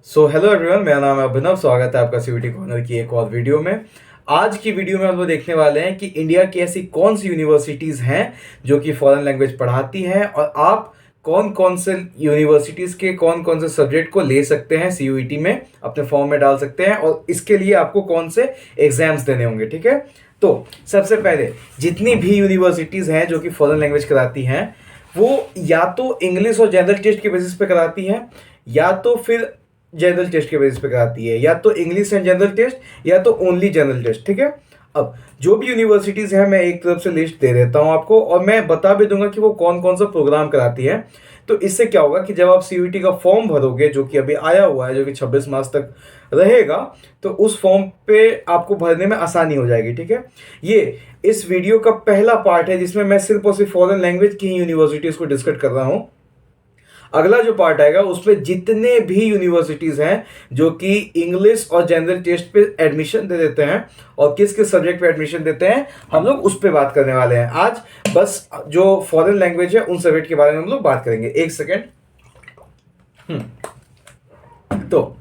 Hello everyone, मेरा नाम है अभिनव। स्वागत है आपका सीवीटी कॉर्नर की एक और वीडियो में। आज की वीडियो में हम लोग देखने वाले हैं कि इंडिया की ऐसी कौन सी यूनिवर्सिटीज़ हैं जो कि फॉरेन लैंग्वेज पढ़ाती हैं और आप कौन कौन से यूनिवर्सिटीज़ के कौन कौन से सब्जेक्ट को ले सकते हैं सीयूईटी में, अपने फॉर्म में डाल सकते हैं और इसके लिए आपको कौन से एग्जाम्स देने होंगे। ठीक है, तो सबसे पहले जितनी भी यूनिवर्सिटीज़ हैं जो कि फॉरेन लैंग्वेज कराती हैं वो या तो इंग्लिश और जनरल टेस्ट के बेसिस पे कराती हैं या तो फिर जनरल टेस्ट के बेसिस पे कराती है, या तो इंग्लिश एंड जनरल टेस्ट या तो ओनली जनरल टेस्ट। ठीक है, अब जो भी यूनिवर्सिटीज़ हैं मैं एक तरफ से लिस्ट दे देता हूं आपको और मैं बता भी दूंगा कि वो कौन कौन सा प्रोग्राम कराती है। तो इससे क्या होगा कि जब आप सीयूईटी का फॉर्म भरोगे जो कि अभी आया हुआ है, जो कि 26 मार्च तक रहेगा, तो उस फॉर्म पे आपको भरने में आसानी हो जाएगी। ठीक है, ये इस वीडियो का पहला पार्ट है जिसमें मैं सिर्फ और सिर्फ फॉरेन लैंग्वेज की ही यूनिवर्सिटीज़ को डिस्कस कर रहा हूँ। अगला जो पार्ट आएगा उसमें जितने भी यूनिवर्सिटीज़ हैं जो कि इंग्लिश और जनरल टेस्ट पे एडमिशन दे देते हैं और किस किस सब्जेक्ट पे एडमिशन देते हैं, हम लोग उस पर बात करने वाले हैं। आज बस जो फॉरेन लैंग्वेज है उन सब्जेक्ट के बारे में हम लोग बात करेंगे। एक सेकेंड। तो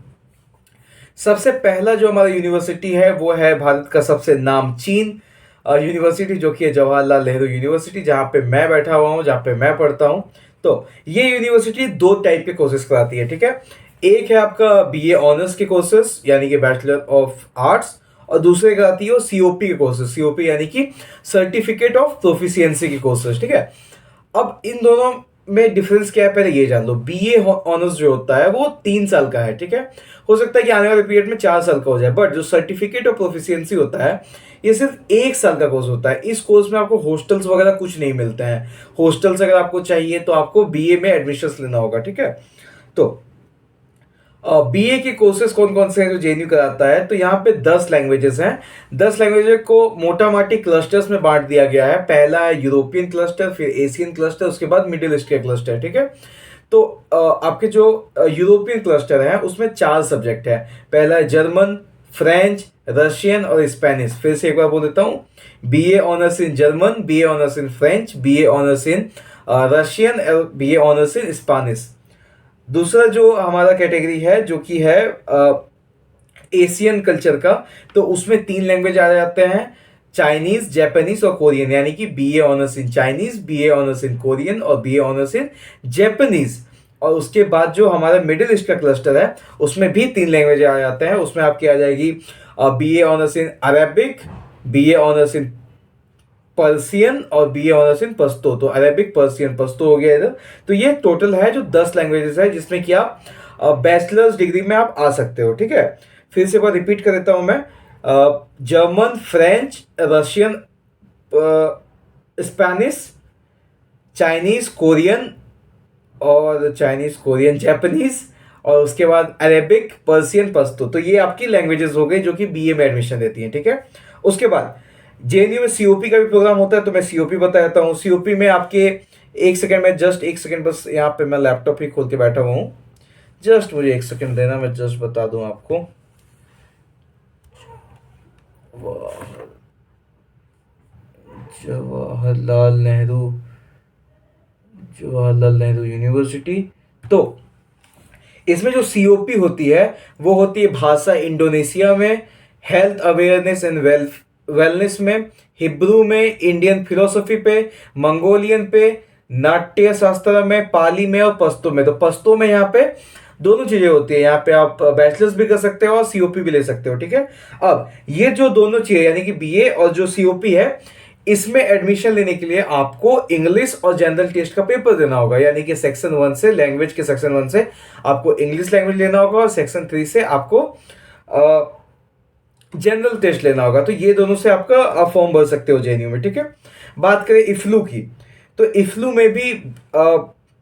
सबसे पहला जो हमारा यूनिवर्सिटी है वो है भारत का सबसे नामचीन यूनिवर्सिटी, जो कि है जवाहरलाल नेहरू यूनिवर्सिटी, जहाँ पे मैं बैठा हुआ हूँ, जहाँ पे मैं पढ़ता हूँ। तो ये यूनिवर्सिटी दो टाइप के कोर्सेज कराती है। ठीक है, एक है आपका बीए ऑनर्स के कोर्सेज यानी कि बैचलर ऑफ आर्ट्स, और दूसरे कराती है वो सीओपी के कोर्सेज, सीओपी यानी कि सर्टिफिकेट ऑफ प्रोफिशिएंसी के कोर्सेज। ठीक है, अब इन दोनों में डिफरेंस क्या है पहले ये जान लो। बीए ऑनर्स जो होता है वो 3 साल का है। ठीक है, हो सकता है कि आने वाले पीरियड में 4 साल का हो जाए, बट जो सर्टिफिकेट ऑफ प्रोफिशिएंसी होता है ये सिर्फ 1 साल का कोर्स होता है। इस कोर्स में आपको हॉस्टल्स वगैरह कुछ नहीं मिलते हैं। हॉस्टल्स अगर आपको चाहिए तो आपको बीए में एडमिशन लेना होगा। ठीक है, तो बीए के कोर्सेज कौन कौन से हैं जो जेएनयू कराता है, तो यहाँ पे 10 लैंग्वेजेस हैं। 10 लैंग्वेजेस को मोटा माटी क्लस्टर्स में बांट दिया गया है। पहला है यूरोपियन क्लस्टर, फिर एशियन क्लस्टर, उसके बाद मिडिल ईस्ट के क्लस्टर। ठीक है, तो आपके जो यूरोपियन क्लस्टर है उसमें 4 सब्जेक्ट है। पहला है जर्मन, फ्रेंच, रशियन और स्पेनिश। फिर से एक बार बोल देता हूँ, BA honours in German, BA honours in French, BA honours in Russian और बीए ऑनर्स इन स्पेनिश। दूसरा जो हमारा कैटेगरी है जो कि है एशियन कल्चर का, तो उसमें 3 लैंग्वेज आ जाते हैं, चाइनीज, जापानीज और कोरियन, यानी कि BA honours in Chinese, BA honours in Korean और बीए ऑनर्स इन जापानीज। और उसके बाद जो हमारा मिडिल ईस्ट का क्लस्टर है उसमें भी 3 लैंग्वेज आ जाते हैं। उसमें आपकी आ जाएगी BA honours in Arabic, BA honours in Persian और बीए ऑनर्स इन पश्तो। तो अरेबिक, पर्सियन, पश्तो हो गया इधर। तो ये टोटल है जो 10 लैंग्वेजेस है जिसमें कि आप बैचलर्स डिग्री में आप आ सकते हो। ठीक है, फिर से एक बार रिपीट कर देता हूं मैं, German, French, Russian, Spanish, Chinese, Korean और चाइनीज, कोरियन, जापानीज, और उसके बाद अरेबिक, पर्सियन, पश्तो। तो ये आपकी लैंग्वेजेस हो गई जो कि बीए में एडमिशन देती हैं। ठीक है, उसके बाद जेएनयू में सीओपी का भी प्रोग्राम होता है, तो मैं सीओपी बता देता हूँ। सीओपी में आपके एक सेकंड में, जस्ट एक सेकंड, बस यहाँ पे मैं लैपटॉप ही खोल के बैठा हुआ हूँ, जस्ट मुझे एक सेकंड देना, मैं जस्ट बता दूं आपको। जवाहरलाल नेहरू, जवाहरलाल नेहरू यूनिवर्सिटी। तो इसमें जो सीओपी होती है वो होती है भाषा इंडोनेशिया में, हेल्थ अवेयरनेस एंड वेलनेस में, हिब्रू में, इंडियन फिलोसफी पे, मंगोलियन पे, नाट्य शास्त्र में, पाली में और पश्तो में। तो पश्तो में यहाँ पे दोनों चीजें होती है। यहाँ पे आप बैचलर्स भी कर सकते हो और सीओपी भी ले सकते हो। ठीक है, अब ये जो दोनों चीजें यानी कि बीए और जो सीओपी है, इसमें एडमिशन लेने के लिए आपको इंग्लिश और जनरल टेस्ट का पेपर देना होगा। यानी कि सेक्शन 1 से, लैंग्वेज के सेक्शन 1 से आपको इंग्लिश लैंग्वेज लेना होगा और सेक्शन 3 से आपको जनरल टेस्ट लेना होगा। तो ये दोनों से आपका आप फॉर्म भर सकते हो जेएनयू में। ठीक है, बात करें इफ्लू की, तो इफ्लू में भी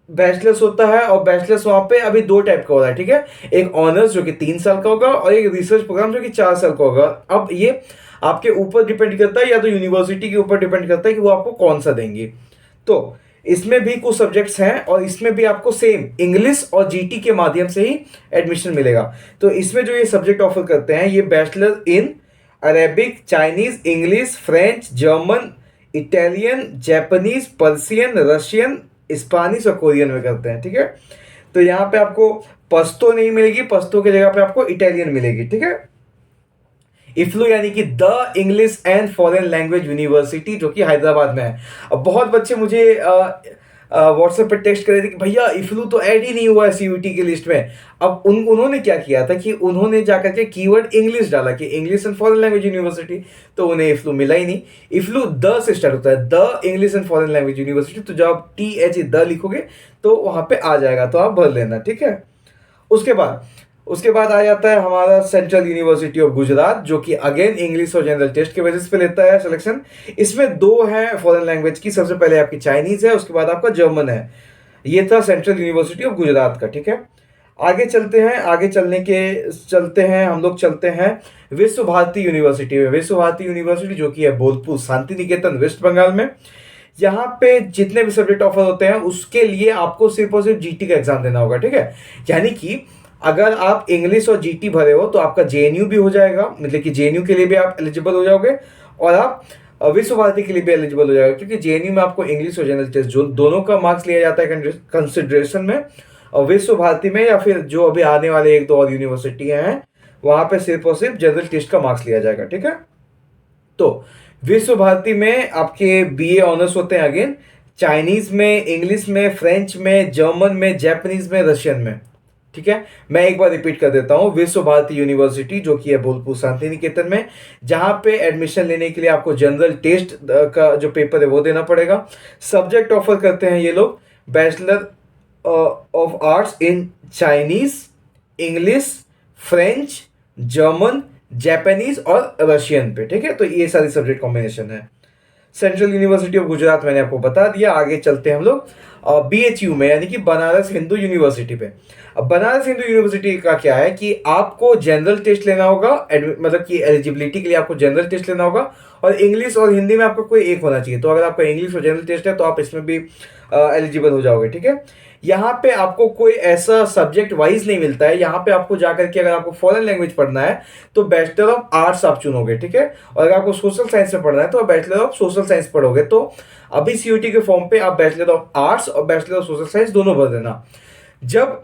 बैचलर्स होता है और बैचलर्स वहाँ पे अभी 2 टाइप का होता है। ठीक है, एक ऑनर्स जो कि 3 साल का होगा और एक रिसर्च प्रोग्राम जो कि 4 साल का होगा। अब ये आपके ऊपर डिपेंड करता है या तो यूनिवर्सिटी के ऊपर डिपेंड करता है कि वो आपको कौन सा देंगी। तो इसमें भी कुछ सब्जेक्ट्स हैं और इसमें भी आपको सेम इंग्लिश और जीटी के माध्यम से ही एडमिशन मिलेगा। तो इसमें जो ये सब्जेक्ट ऑफर करते हैं ये bachelor in Arabic, Chinese, English, French, German, Italian, Japanese, Persian, Russian, Spanish और कोरियन में करते हैं। ठीक है, तो यहाँ पे आपको पस्तो नहीं मिलेगी, पस्तो की जगह पे आपको इटालियन मिलेगी, ठीक है। इफ्लू यानी कि the English and foreign language university, जो कि हैदराबाद में है। अब बहुत बच्चे मुझे व्हाट्सएप पे टेक्स्ट कर रहे थे कि भैया इफ्लू तो ऐड ही नहीं हुआ है सीयूटी की लिस्ट में। अब उन्होंने क्या किया था कि उन्होंने जाकर के कीवर्ड इंग्लिश डाला कि English and foreign language university, तो उन्हें इफ्लू मिला ही नहीं। इफ्लू द से स्टार्ट होता है, the English and foreign language university, तो जब आप TH द लिखोगे तो वहां पे आ जाएगा, तो आप भर लेना, ठीक है। उसके बाद आ जाता है हमारा सेंट्रल यूनिवर्सिटी ऑफ गुजरात, जो कि अगेन इंग्लिश और जनरल टेस्ट के बेसिस पे लेता है सिलेक्शन। इसमें 2 है फॉरेन लैंग्वेज की, सबसे पहले आपकी चाइनीज है, उसके बाद आपका जर्मन है। ये था सेंट्रल यूनिवर्सिटी ऑफ गुजरात का, ठीक है। आगे चलते हैं हम लोग चलते हैं विश्व भारती यूनिवर्सिटी में। विश्व भारती यूनिवर्सिटी जो कि है बोलपुर शांति निकेतन, वेस्ट बंगाल में। यहाँ पे जितने भी सब्जेक्ट ऑफर होते हैं उसके लिए आपको सिर्फ और सिर्फ GT का एग्जाम देना होगा, ठीक है। यानी कि अगर आप इंग्लिश और GT भरे हो तो आपका JNU भी हो जाएगा, मतलब कि JNU के लिए भी आप एलिजिबल हो जाओगे और आप विश्व भारती के लिए भी एलिजिबल हो जाएगा, क्योंकि JNU में आपको इंग्लिश और जनरल टेस्ट जो दोनों का मार्क्स लिया जाता है कंसिडरेशन में, और विश्व भारती में या फिर जो अभी आने वाले 1-2 और यूनिवर्सिटी हैं वहां पे सिर्फ और सिर्फ जनरल टेस्ट का मार्क्स लिया जाएगा, ठीक है। तो विश्व भारती में आपके BA ऑनर्स होते हैं अगेन चाइनीज में, इंग्लिश में, फ्रेंच में, जर्मन में, जापानीज में, रशियन में, ठीक है। मैं एक बार रिपीट कर देता हूं, विश्व भारती यूनिवर्सिटी जो कि है बोलपुर शांति निकेतन में, जहां पे एडमिशन लेने के लिए आपको जनरल टेस्ट का जो पेपर है वो देना पड़ेगा। सब्जेक्ट ऑफर करते हैं ये लोग bachelor of arts in Chinese, English, French, German, Japanese और रशियन पे, ठीक है। तो ये सारी सब्जेक्ट कॉम्बिनेशन है। सेंट्रल यूनिवर्सिटी ऑफ गुजरात मैंने आपको बता दिया। आगे चलते हैं हम लोग BHU में, यानी कि बनारस हिंदू यूनिवर्सिटी पे। अब बनारस हिंदू यूनिवर्सिटी का क्या है कि आपको जनरल टेस्ट लेना होगा, मतलब कि एलिजिबिलिटी के लिए आपको जनरल टेस्ट लेना होगा, और इंग्लिश और हिंदी में आपको कोई एक होना चाहिए। तो अगर आपका इंग्लिश और जनरल टेस्ट है तो आप इसमें भी एलिजिबल हो जाओगे, ठीक है। यहाँ पे आपको कोई ऐसा सब्जेक्ट वाइज नहीं मिलता है। यहाँ पे आपको जाकर के अगर आपको फॉरेन लैंग्वेज पढ़ना है तो बैचलर ऑफ आर्ट्स आप चुनोगे, ठीक है। और अगर आपको सोशल साइंस में पढ़ना है तो आप बैचलर ऑफ सोशल साइंस पढ़ोगे। तो अभी CUT के फॉर्म पे आप बैचलर ऑफ आर्ट्स और बैचलर ऑफ सोशल साइंस दोनों भर देना। जब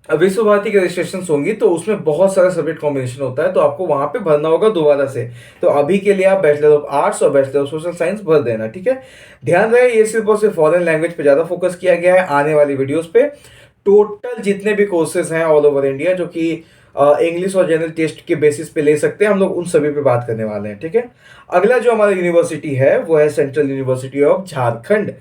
विश्व भारती के रजिस्ट्रेशन होंगी तो उसमें बहुत सारा सब्जेक्ट कॉम्बिनेशन होता है, तो आपको वहां पे भरना होगा दोबारा से। तो अभी के लिए आप बैचलर ऑफ आर्ट्स और बैचलर ऑफ सोशल साइंस भर देना, ठीक है। ध्यान रहे ये सिर्फ और सिर्फ फॉरेन लैंग्वेज पे ज्यादा फोकस किया गया है आने वाली वीडियोस पे। टोटल जितने भी कोर्सेज हैं ऑल ओवर इंडिया जो कि इंग्लिश और जनरल टेस्ट के बेसिस पे ले सकते हैं, हम लोग उन सभी पे बात करने वाले हैं, ठीक है। अगला जो हमारा यूनिवर्सिटी है वो है सेंट्रल यूनिवर्सिटी ऑफ झारखंड,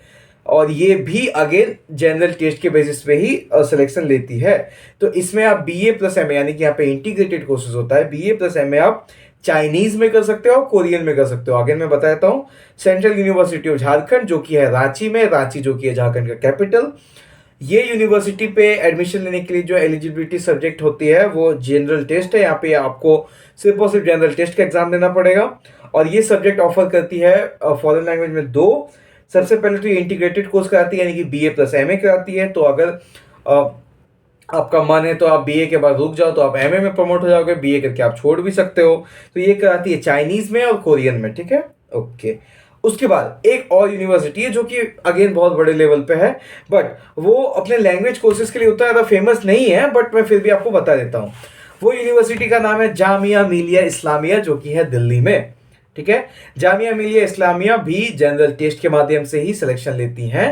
और ये भी अगेन जनरल टेस्ट के बेसिस पे ही सिलेक्शन लेती है। तो इसमें आप BA प्लस MA, यानी कि यहाँ पे इंटीग्रेटेड कोर्सेज होता है। BA प्लस MA आप चाइनीज में कर सकते हो, कोरियन में कर सकते हो। अगेन मैं बता देता हूँ, सेंट्रल यूनिवर्सिटी ऑफ झारखंड जो कि है रांची में, रांची जो कि है झारखंड का कैपिटल। ये यूनिवर्सिटी पे एडमिशन लेने के लिए जो एलिजिबिलिटी सब्जेक्ट होती है वो जनरल टेस्ट है। यहाँ पे आपको सिर्फ और सिर्फ जनरल टेस्ट का एग्जाम देना पड़ेगा, और ये सब्जेक्ट ऑफर करती है फॉरेन लैंग्वेज में 2। सबसे पहले तो ये इंटीग्रेटेड कोर्स कराती है, यानी कि BA प्लस MA कराती है। तो अगर आपका मन है तो आप BA के बाद रुक जाओ तो आप MA में प्रमोट हो जाओगे, BA करके आप छोड़ भी सकते हो। तो ये कराती है चाइनीज में और कोरियन में, ठीक है, ओके। उसके बाद एक और यूनिवर्सिटी है जो कि अगेन बहुत बड़े लेवल पे है, बट वो अपने लैंग्वेज कोर्सेज के लिए उतना ज़्यादा फेमस नहीं है, बट मैं फिर भी आपको बता देता हूँ। वो यूनिवर्सिटी का नाम है जामिया मिलिया इस्लामिया, जो कि है दिल्ली में, ठीक है। जामिया मिलिया इस्लामिया भी जनरल टेस्ट के माध्यम से ही सिलेक्शन लेती हैं।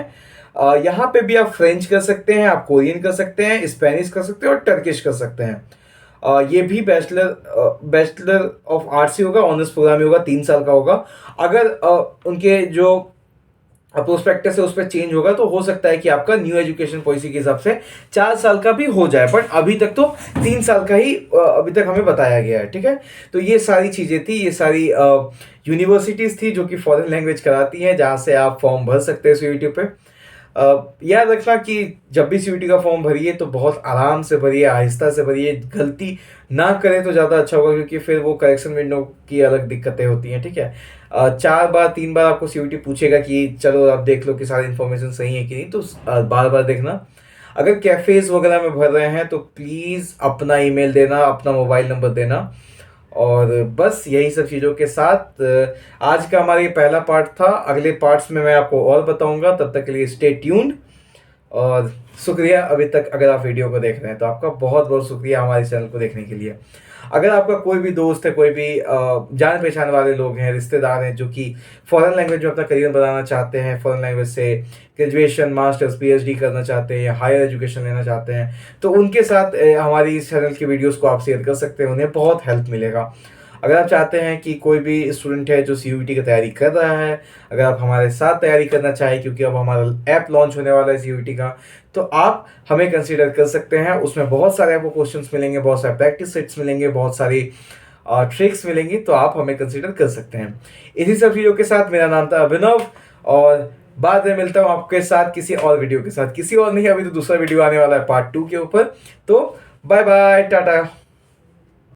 यहाँ पे भी आप फ्रेंच कर सकते हैं, आप कोरियन कर सकते हैं, स्पेनिश कर सकते हैं और टर्किश कर सकते हैं। ये भी बैचलर ऑफ आर्ट्स ही होगा, ऑनर्स प्रोग्राम ही होगा, 3 साल का होगा। अगर उनके जो प्रोस्पेक्टस है उस पर चेंज होगा तो हो सकता है कि आपका न्यू एजुकेशन पॉलिसी के हिसाब से 4 साल का भी हो जाए, बट अभी तक तो 3 साल का ही अभी तक हमें बताया गया है, ठीक है। तो ये सारी चीज़ें थी, ये सारी यूनिवर्सिटीज़ थी जो कि फॉरेन लैंग्वेज कराती हैं, जहाँ से आप फॉर्म भर सकते हैं CUT पे। याद रखना कि जब भी CUT का फॉर्म भरिए तो बहुत आराम से भरिए, आहिस्ता से भरिए, गलती ना करें तो ज़्यादा अच्छा होगा, क्योंकि फिर वो करेक्शन विंडो की अलग दिक्कतें होती हैं, ठीक है। 4 बार 3 बार आपको CUT पूछेगा कि चलो आप देख लो कि सारी इन्फॉर्मेशन सही है कि नहीं, तो बार बार देखना। अगर कैफ़ेज़ वगैरह में भर रहे हैं तो प्लीज़ अपना ईमेल देना, अपना मोबाइल नंबर देना। और बस यही सब चीज़ों के साथ आज का हमारा ये पहला पार्ट था। अगले पार्ट्स में मैं आपको और बताऊंगा, तब तक के लिए स्टे ट्यून्ड। और शुक्रिया अभी तक अगर आप वीडियो को देख रहे हैं तो आपका बहुत बहुत शुक्रिया हमारे चैनल को देखने के लिए। अगर आपका कोई भी दोस्त है, कोई भी जान पहचान वाले लोग हैं, रिश्तेदार हैं जो कि फॉरेन लैंग्वेज में अपना करियर बनाना चाहते हैं, फॉरेन लैंग्वेज से ग्रेजुएशन, मास्टर्स, पीएचडी करना चाहते हैं या हायर एजुकेशन लेना चाहते हैं, तो उनके साथ हमारी इस चैनल की वीडियोस को आप शेयर कर सकते हैं, उन्हें बहुत हेल्प मिलेगा। अगर आप चाहते हैं कि कोई भी स्टूडेंट है जो सीयूईटी की तैयारी कर रहा है, अगर आप हमारे साथ तैयारी करना चाहें, क्योंकि अब हमारा ऐप लॉन्च होने वाला है सीयूईटी का, तो आप हमें कंसीडर कर सकते हैं। उसमें बहुत सारे आपको क्वेश्चंस मिलेंगे, बहुत सारे प्रैक्टिस सेट्स मिलेंगे, बहुत सारी ट्रिक्स मिलेंगी, तो आप हमें कंसीडर कर सकते हैं। इसी सब चीज़ों के साथ मेरा नाम था अभिनव, और बाद में मिलता हूँ आपके साथ किसी और वीडियो के साथ, किसी और नहीं, अभी तो दूसरा वीडियो आने वाला है पार्ट 2 के ऊपर। तो बाय बाय, टाटा।